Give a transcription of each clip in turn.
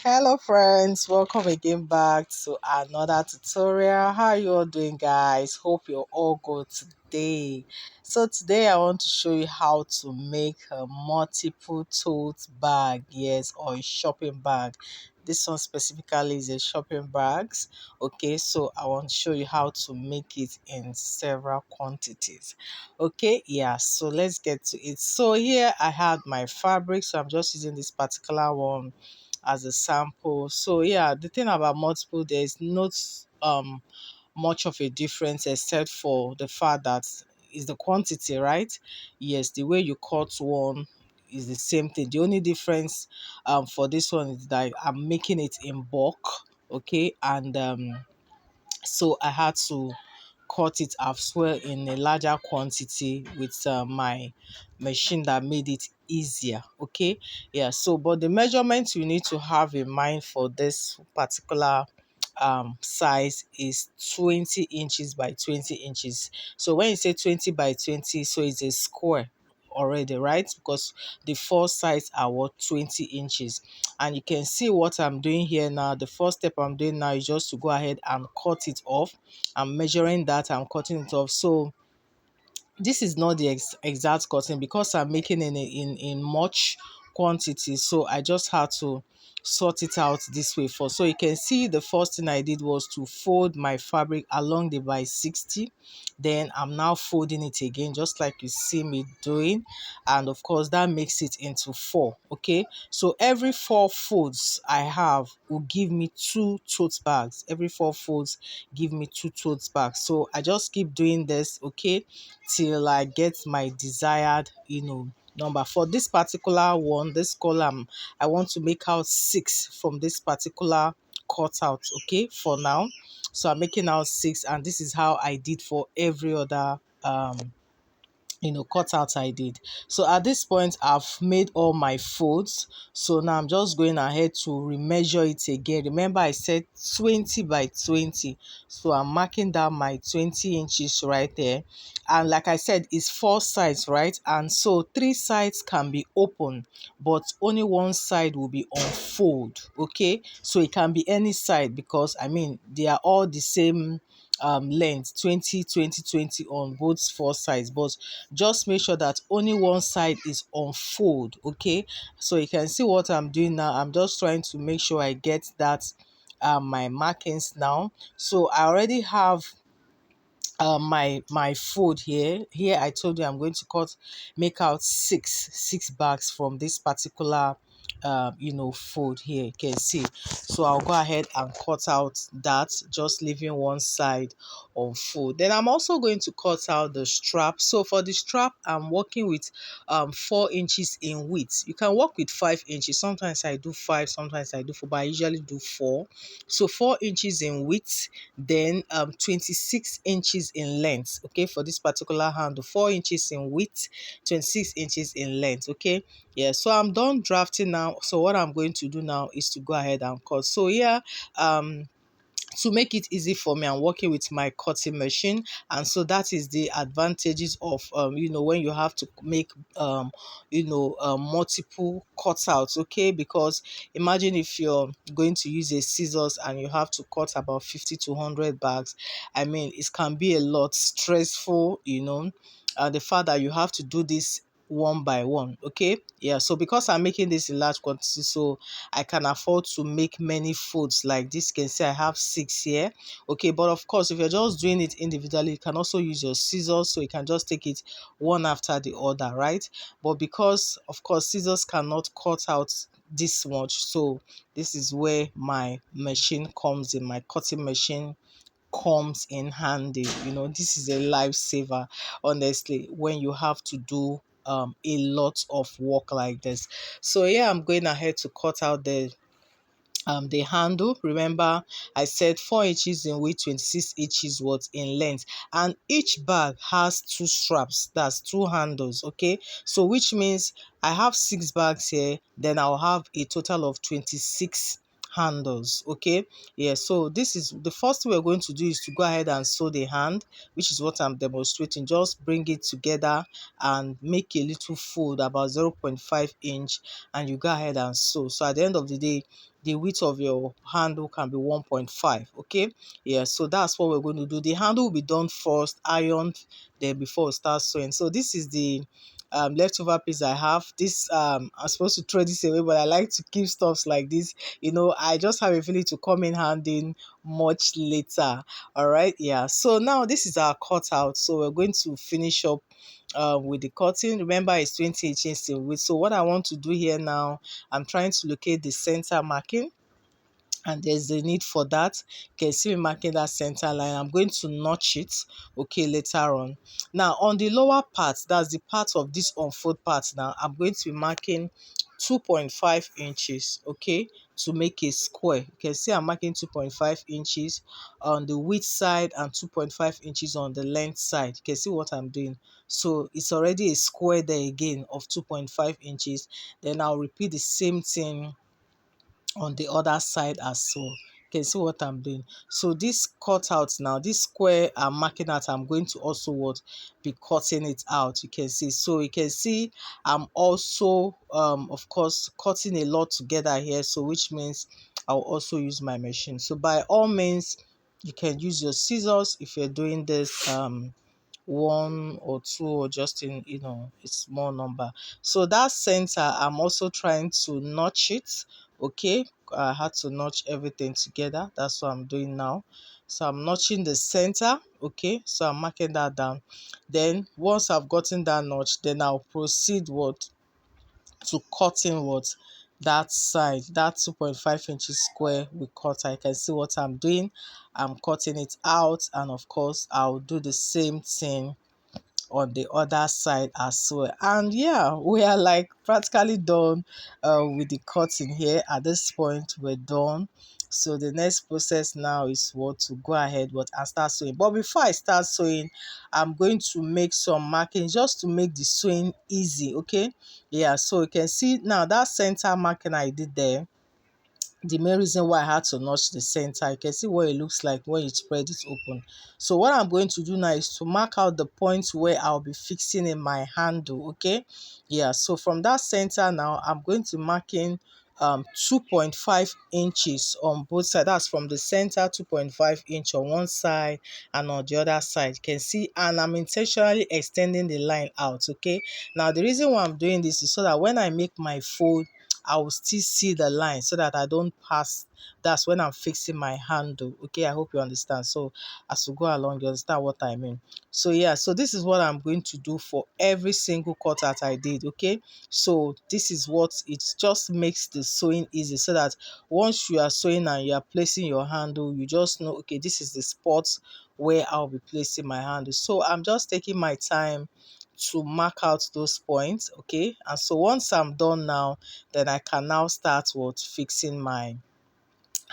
Hello friends, welcome again back to another tutorial. How you all doing, guys? Hope you're all good today. So today I want to show you how to make a multiple tote bag, yes, or a shopping bag. This one specifically is a shopping bags. Okay, so I want to show you how to make it in several quantities. Okay, yeah, so let's get to it. So here I had my fabric, so I'm just using this particular one as a sample. So yeah, the thing about multiple, there's not much of a difference except for the fact that is the quantity, right? Yes, the way you cut one is the same thing. The only difference for this one is that I'm making it in bulk, okay, and so I had to cut it as well in a larger quantity with my machine that made it easier. Okay, yeah, so but the measurements you need to have in mind for this particular size is 20 inches by 20 inches. So when you say 20 by 20, so it's a square already, right? Because the four sides are what, 20 inches. And you can see what I'm doing here now. The first step I'm doing now is just to go ahead and cut it off. I'm measuring that, I'm cutting it off. So this is not the exact cutting because I'm making in much quantity, so I just had to sort it out this way first. So you can see the first thing I did was to fold my fabric along the by 60. Then I'm now folding it again just like you see me doing, and of course that makes it into four. Okay, so every four folds I have will give me two tote bags. Every four folds give me two tote bags. So I just keep doing this, okay, till I get my desired, number. For this particular one, this column, I want to make out 6 from this particular cutout, okay, for now. So I'm making out 6, and this is how I did for every other cutout I did. So at this point I've made all my folds, so now I'm just going ahead to remeasure it again. Remember I said 20 by 20, so I'm marking down my 20 inches right there. And like I said, it's four sides, right? And so three sides can be open, but only one side will be on fold. Okay, so it can be any side because I mean they are all the same length, 20 20 20 on both four sides, but just make sure that only one side is on fold. Okay, so you can see what I'm doing now. I'm just trying to make sure I get that my markings now. So I already have my fold here. I told you I'm going to make out six bags from this particular fold here, you can see. So I'll go ahead and cut out that, just leaving one side on fold. Then I'm also going to cut out the strap. So for the strap, I'm working with 4 inches in width. You can work with 5 inches. Sometimes I do 5, sometimes I do 4, but I usually do 4. So 4 inches in width, then 26 inches in length, okay, for this particular handle. 4 inches in width, 26 inches in length. Okay, yeah, so I'm done drafting now. So what I'm going to do now is to go ahead and cut. So yeah, to make it easy for me, I'm working with my cutting machine, and so that is the advantages of when you have to make multiple cutouts. Okay, because imagine if you're going to use a scissors and you have to cut about 50 to 100 bags. I mean, it can be a lot stressful, the fact that you have to do this one by one. Okay, yeah, so because I'm making this in large quantity, so I can afford to make many folds like this. You can see I have 6 here. Okay, but of course if you're just doing it individually, you can also use your scissors, so you can just take it one after the other, right? But because of course scissors cannot cut out this much, so this is where my machine comes in. My cutting machine comes in handy. This is a lifesaver, honestly, when you have to do a lot of work like this. So yeah, I'm going ahead to cut out the handle. Remember I said 4 inches in width, 26 inches what in length, and each bag has 2 straps, that's 2 handles. Okay, so which means I have 6 bags here, then I'll have a total of 26 handles. Okay, yeah, so this is the first thing we're going to do, is to go ahead and sew the hand, which is what I'm demonstrating. Just bring it together and make a little fold about 0.5 inch, and you go ahead and sew. So at the end of the day, the width of your handle can be 1.5. Okay, yeah, so that's what we're going to do. The handle will be done first, ironed, then before we start sewing. So this is the leftover piece I have. This I'm supposed to throw this away, but I like to keep stuffs like this. I just have a feeling to come in handy much later. All right, yeah, so now this is our cutout, so we're going to finish up with the cutting. Remember, it's 20 inches in width. So what I want to do here now, I'm trying to locate the center marking, and there's the need for that. You can see me marking that center line. I'm going to notch it, okay, later on. Now on the lower part, that's the part of this unfold part, now I'm going to be marking 2.5 inches, okay, to make a square. You can see I'm marking 2.5 inches on the width side and 2.5 inches on the length side. You can see what I'm doing. So it's already a square there again of 2.5 inches. Then I'll repeat the same thing on the other side as well. You can see what I'm doing. So this cutout now, this square I'm marking out, I'm going to also be cutting it out. You can see. So you can see I'm also of course cutting a lot together here. So which means I'll also use my machine. So by all means, you can use your scissors if you're doing this one or two, or just in a small number. So that center, I'm also trying to notch it. Okay, I had to notch everything together. That's what I'm doing now. So I'm notching the center. Okay, so I'm marking that down. Then once I've gotten that notch, then I'll proceed to cutting that side, that 2.5 inches square we cut. I can see what I'm doing. I'm cutting it out, and of course I'll do the same thing on the other side as well. And yeah, we are like practically done with the cutting here. At this point, we're done. So the next process now is to go ahead and start sewing. But before I start sewing, I'm going to make some markings just to make the sewing easy. Okay, yeah, so you can see now that center marking I did there. The main reason why I had to notch the center, you can see what it looks like when you spread it open. So what I'm going to do now is to mark out the points where I'll be fixing in my handle. Okay, yeah, so from that center now, I'm going to mark in 2.5 inches on both sides. That's from the center, 2.5 inch on one side and on the other side. You can see, and I'm intentionally extending the line out. Okay, now the reason why I'm doing this is so that when I make my fold, I will still see the line so that I don't pass. That's when I'm fixing my handle. Okay, I hope you understand. So as we go along, you understand what I mean. So yeah, so this is what I'm going to do for every single cut that I did. Okay, so this is what it just makes the sewing easy, so that once you are sewing and you are placing your handle, you just know, okay, this is the spot where I'll be placing my handle. So I'm just taking my time to mark out those points. Okay, and so once I'm done now, then I can now start fixing my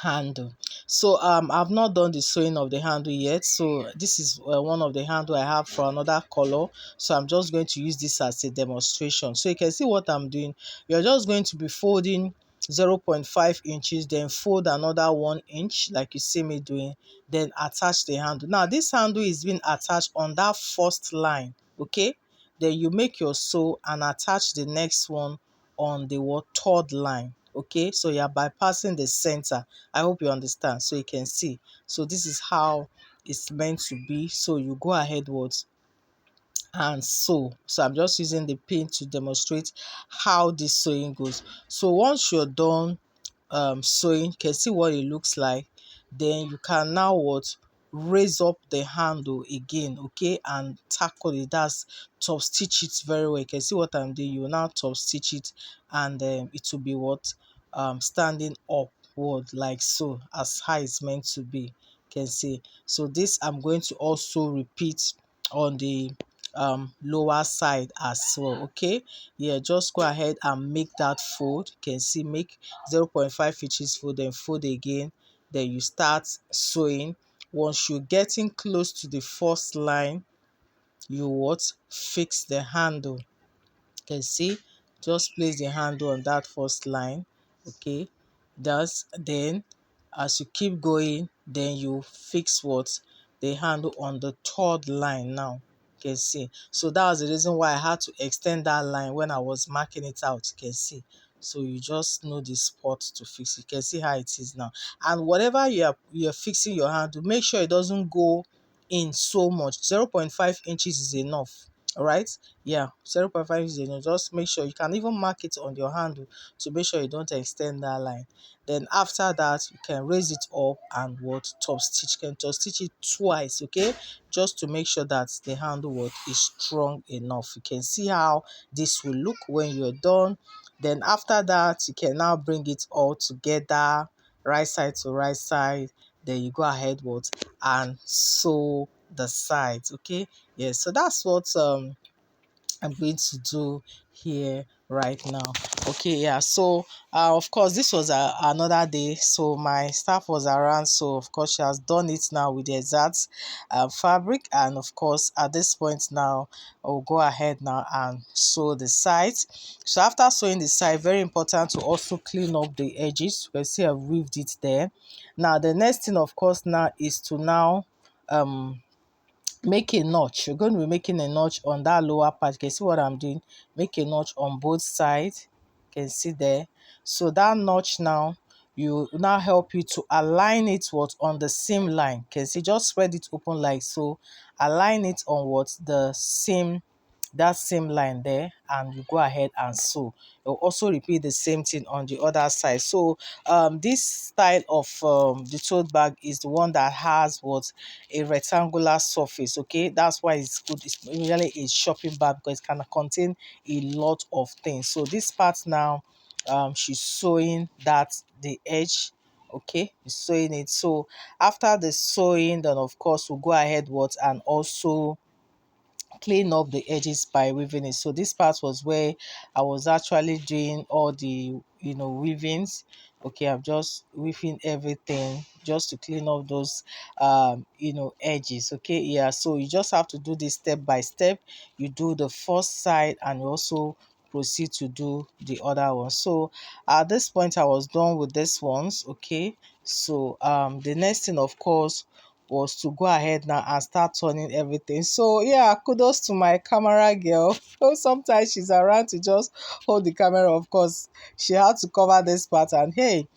handle. So I've not done the sewing of the handle yet. So this is one of the handle I have for another color. So I'm just going to use this as a demonstration. So you can see what I'm doing. You're just going to be folding 0.5 inches, then fold another 1 inch like you see me doing, then attach the handle. Now this handle is being attached on that first line. Okay, then you make your sew and attach the next one on the third line. Okay, so you're bypassing the center. I hope you understand. So you can see, so this is how it's meant to be. So you go ahead and sew. So I'm just using the pin to demonstrate how this sewing goes. So once you're done sewing, you can see what it looks like. Then you can now raise up the handle again, okay, and tackle it. That's top stitch it very well. You can see what I'm doing. You will now top stitch it, and it will be standing upward like so, as high as meant to be. You can see. So this I'm going to also repeat on the lower side as well. Okay, yeah, just go ahead and make that fold. You can see, make 0.5 inches fold, then fold again, then you start sewing. Once you're getting close to the first line, you fix the handle. You can see, just place the handle on that first line. Okay, then as you keep going, then you fix the handle on the third line. Now you can see, so that was the reason why I had to extend that line when I was marking it out. You can see, So you just know the spot to fix it. You can see how it is now. And whatever you're fixing your handle, make sure it doesn't go in so much. 0.5 inches is enough. All right, yeah, 0.5 is enough. Just make sure you can even mark it on your handle to make sure you don't extend that line. Then after that, you can raise it up and what top stitch. You can top stitch it twice, okay, just to make sure that the handle what is strong enough. You can see how this will look when you're done. Then after that, you can now bring it all together, right side to right side. Then you go ahead what and sew the sides, okay. Yes, so that's what I'm going to do here right now. Okay, yeah. So, of course, this was another day. So my staff was around. So of course, she has done it now with the exact fabric. And of course, at this point now, I'll go ahead now and sew the sides. So after sewing the side, very important to also clean up the edges. You can see I've weaved it there. Now the next thing, of course, now is to now make a notch. You're going to be making a notch on that lower part. You can see what I'm doing. Make a notch on both sides. You can see there. So that notch now, you now help you to align it what on the seam line. You can see, just spread it open like so. Align it on what the seam, that same line there, and you go ahead and sew. You'll also repeat the same thing on the other side. So this style of the tote bag is the one that has what a rectangular surface, okay. That's why it's good. It's usually a shopping bag because it can contain a lot of things. So this part now, she's sewing that the edge, okay, she's sewing it. So after the sewing, then of course we'll go ahead what and also clean up the edges by weaving it. So this part was where I was actually doing all the weavings. Okay, I'm just weaving everything just to clean up those edges. Okay, yeah, so you just have to do this step by step. You do the first side and you also proceed to do the other one. So at this point I was done with this ones. Okay, so the next thing of course was to go ahead now and start turning everything. So yeah, kudos to my camera girl. Oh, sometimes she's around to just hold the camera. Of course, she had to cover this part, and hey,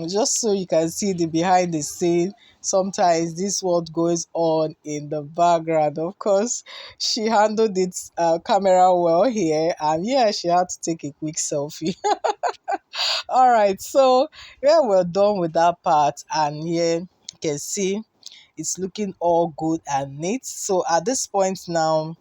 just so you can see the behind the scene. Sometimes this what goes on in the background. Of course, she handled it camera well here, and yeah, she had to take a quick selfie. All right, so yeah, we're done with that part, and yeah, you can see it's looking all good and neat. So at this point now,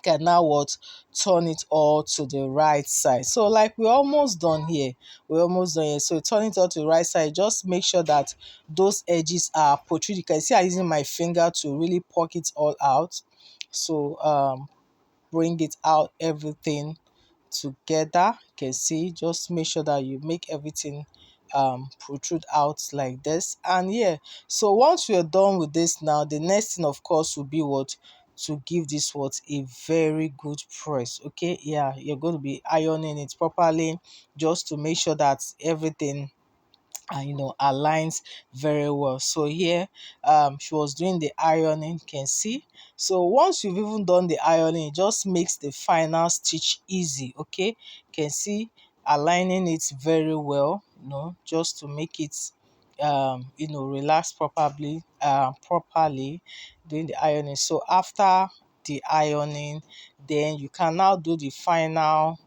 can now what turn it all to the right side. So like we're almost done here. We're almost done here. So turn it all to the right side. Just make sure that those edges are protruded. You can see I'm using my finger to really poke it all out. So bring it out everything together. You can see, just make sure that you make everything protrude out like this. And yeah, so once we're done with this now, the next thing of course will be what to give this what a very good press. Okay, yeah, you're going to be ironing it properly just to make sure that everything aligns very well. So here she was doing the ironing, you can see. So once you've even done the ironing, it just makes the final stitch easy. Okay, you can see aligning it very well, just to make it relax properly doing the ironing. So after the ironing, then you can now do the final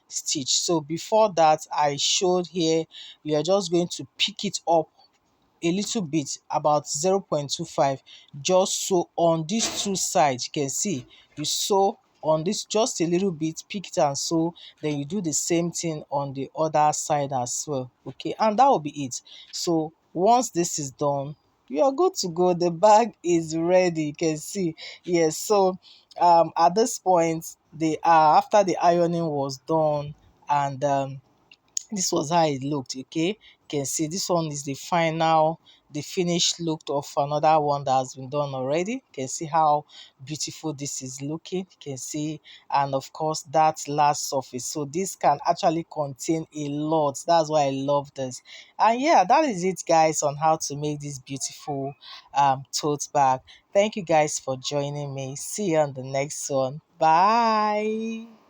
stitch. So before that, I showed here you are just going to pick it up a little bit, about 0.25, just so on these two sides. You can see you sew on this just a little bit, pick it and sew, then you do the same thing on the other side as well. Okay, and that will be it. So once this is done, you are good to go. The bag is ready. You can see, yes. So at this point, the after the ironing was done, and this was how it looked. Okay, you can see this one is the finished look of another one that has been done already. You can see how beautiful this is looking. You can see, and of course that last surface. So this can actually contain a lot. That's why I love this. And yeah, that is it guys on how to make this beautiful tote bag. Thank you guys for joining me. See you on the next one. Bye.